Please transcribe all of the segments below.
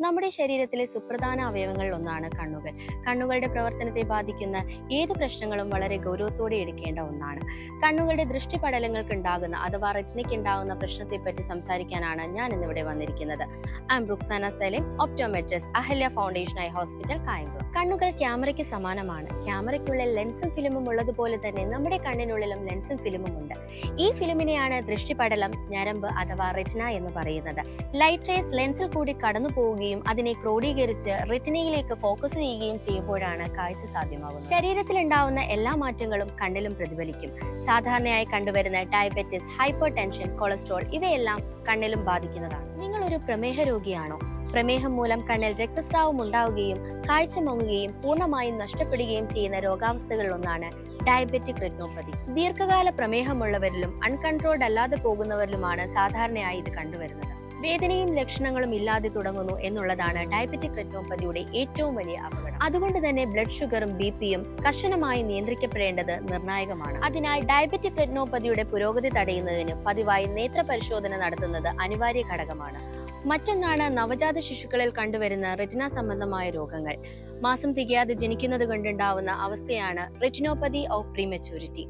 നമ്മുടെ ശരീരത്തിലെ സുപ്രധാന അവയവങ്ങളിൽ ഒന്നാണ് കണ്ണുകൾ. കണ്ണുകളുടെ പ്രവർത്തനത്തെ ബാധിക്കുന്ന ഏത് പ്രശ്നങ്ങളും വളരെ ഗൗരവത്തോടെ എടുക്കേണ്ട ഒന്നാണ്. കണ്ണുകളുടെ ദൃഷ്ടിപടലങ്ങൾക്ക് ഉണ്ടാകുന്ന അഥവാ റെറ്റിനയ്ക്ക് ഉണ്ടാകുന്ന പ്രശ്നത്തെപ്പറ്റി സംസാരിക്കാനാണ് ഞാൻ ഇന്നിവിടെ വന്നിരിക്കുന്നത്. I M Ruksana Salim, optometrist, Ahalya foundation eye hospital, Kayamkulam. കണ്ണുകൾ ക്യാമറയ്ക്ക് സമാനമാണ്. ക്യാമറയ്ക്കുള്ളിൽ ലെൻസും ഫിലിമും ഉള്ളതുപോലെ തന്നെ നമ്മുടെ കണ്ണിനുള്ളിലും ലെൻസും ഫിലിമും ഉണ്ട്. ഈ ഫിലിമിനെയാണ് ദൃഷ്ടിപടലം, ഞരമ്പ് അഥവാ റെറ്റിന എന്ന് പറയുന്നത്. ലൈറ്റ് റേസ് ലെൻസിൽ കൂടി കടന്നു പോവുകയും അതിനെ ക്രോഡീകരിച്ച് റെറ്റിനയിലേക്ക് ഫോക്കസ് ചെയ്യുകയും ചെയ്യുമ്പോഴാണ് കാഴ്ച സാധ്യമാകുന്നത്. ശരീരത്തിൽ ഉണ്ടാവുന്ന എല്ലാ മാറ്റങ്ങളും കണ്ണിലും പ്രതിഫലിക്കും. സാധാരണയായി കണ്ടുവരുന്ന ഡയബറ്റിസ്, ഹൈപ്പർ ടെൻഷൻ, കൊളസ്ട്രോൾ ഇവയെല്ലാം കണ്ണിലും ബാധിക്കുന്നതാണ്. നിങ്ങളൊരു പ്രമേഹ രോഗിയാണോ? പ്രമേഹം മൂലം കണ്ണിൽ രക്തസ്രാവം ഉണ്ടാവുകയും കാഴ്ച മങ്ങുകയും പൂർണ്ണമായും നഷ്ടപ്പെടുകയും ചെയ്യുന്ന രോഗാവസ്ഥകളിലൊന്നാണ് ഡയബറ്റിക് റെറ്റിനോപ്പതി. ദീർഘകാല പ്രമേഹമുള്ളവരിലും അൺകൺട്രോൾഡ് അല്ലാതെ പോകുന്നവരിലുമാണ് സാധാരണയായി ഇത് കണ്ടുവരുന്നത്. വേദനയും ലക്ഷണങ്ങളും ഇല്ലാതെ തുടങ്ങുന്നു എന്നുള്ളതാണ് ഡയബറ്റിക് റെറ്റിനോപ്പതിയുടെ ഏറ്റവും വലിയ അപകടം. അതുകൊണ്ട് തന്നെ ബ്ലഡ് ഷുഗറും ബിപിയും കർശനമായി നിയന്ത്രിക്കപ്പെടേണ്ടത് നിർണായകമാണ്. അതിനാൽ ഡയബറ്റിക് റെറ്റിനോപ്പതിയുടെ പുരോഗതി തടയുന്നതിന് പതിവായി നേത്ര പരിശോധന നടത്തുന്നത് അനിവാര്യ ഘടകമാണ്. മറ്റൊന്നാണ് നവജാത ശിശുക്കളിൽ കണ്ടുവരുന്ന റെറ്റിന സംബന്ധമായ രോഗങ്ങൾ. മാസം തികയാതെ ജനിക്കുന്നത് കൊണ്ടുണ്ടാവുന്ന അവസ്ഥയാണ് റെറ്റിനോപ്പതി ഓഫ് പ്രീമെച്യൂരിറ്റി.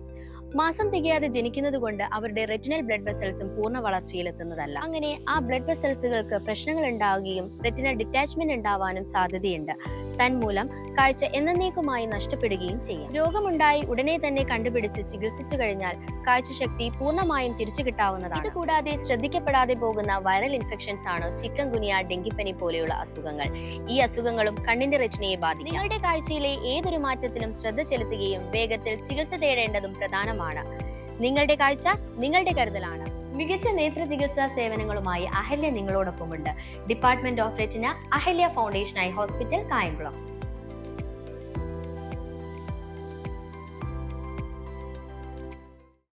മാസം തികയാതെ ജനിക്കുന്നത് കൊണ്ട് അവരുടെ റെറ്റിനൽ ബ്ലഡ് വെസൽസും പൂർണ്ണ വളർച്ചയിലെത്തുന്നതല്ല. അങ്ങനെ ആ ബ്ലഡ് വെസൽസുകൾക്ക് പ്രശ്നങ്ങൾ ഉണ്ടാവുകയും റെറ്റിനൽ ഡിറ്റാച്ച്മെന്റ് ഉണ്ടാവാനും സാധ്യതയുണ്ട്. തന്മൂലം കാഴ്ച എന്നേക്കുമായി നഷ്ടപ്പെടുകയും ചെയ്യും. രോഗമുണ്ടായി ഉടനെ തന്നെ കണ്ടുപിടിച്ച് ചികിത്സിച്ചു കഴിഞ്ഞാൽ കാഴ്ചശക്തി പൂർണ്ണമായും തിരിച്ചു കിട്ടാവുന്നതാണ്. ഇത് കൂടാതെ ശ്രദ്ധിക്കപ്പെടാതെ പോകുന്ന വൈറൽ ഇൻഫെക്ഷൻസ് ആണ് ചിക്കൻ ഗുനിയ, ഡെങ്കിപ്പനി പോലെയുള്ള അസുഖങ്ങൾ. ഈ അസുഖങ്ങളും കണ്ണിന്റെ റെറ്റിനയെ ബാധിക്കും. നിങ്ങളുടെ കാഴ്ചയിലെ ഏതൊരു മാറ്റത്തിലും ശ്രദ്ധ ചെലുത്തുകയും വേഗത്തിൽ ചികിത്സ തേടേണ്ടതും പ്രധാനമാണ്. നിങ്ങളുടെ കാഴ്ച നിങ്ങളുടെ കരുതലാണ്. മികച്ച നേത്ര ചികിത്സാ സേവനങ്ങളുമായി അഹല്യ നിങ്ങളോടൊപ്പമുണ്ട്. Department of retina, Ahalya foundation eye hospital, Kayamkulam.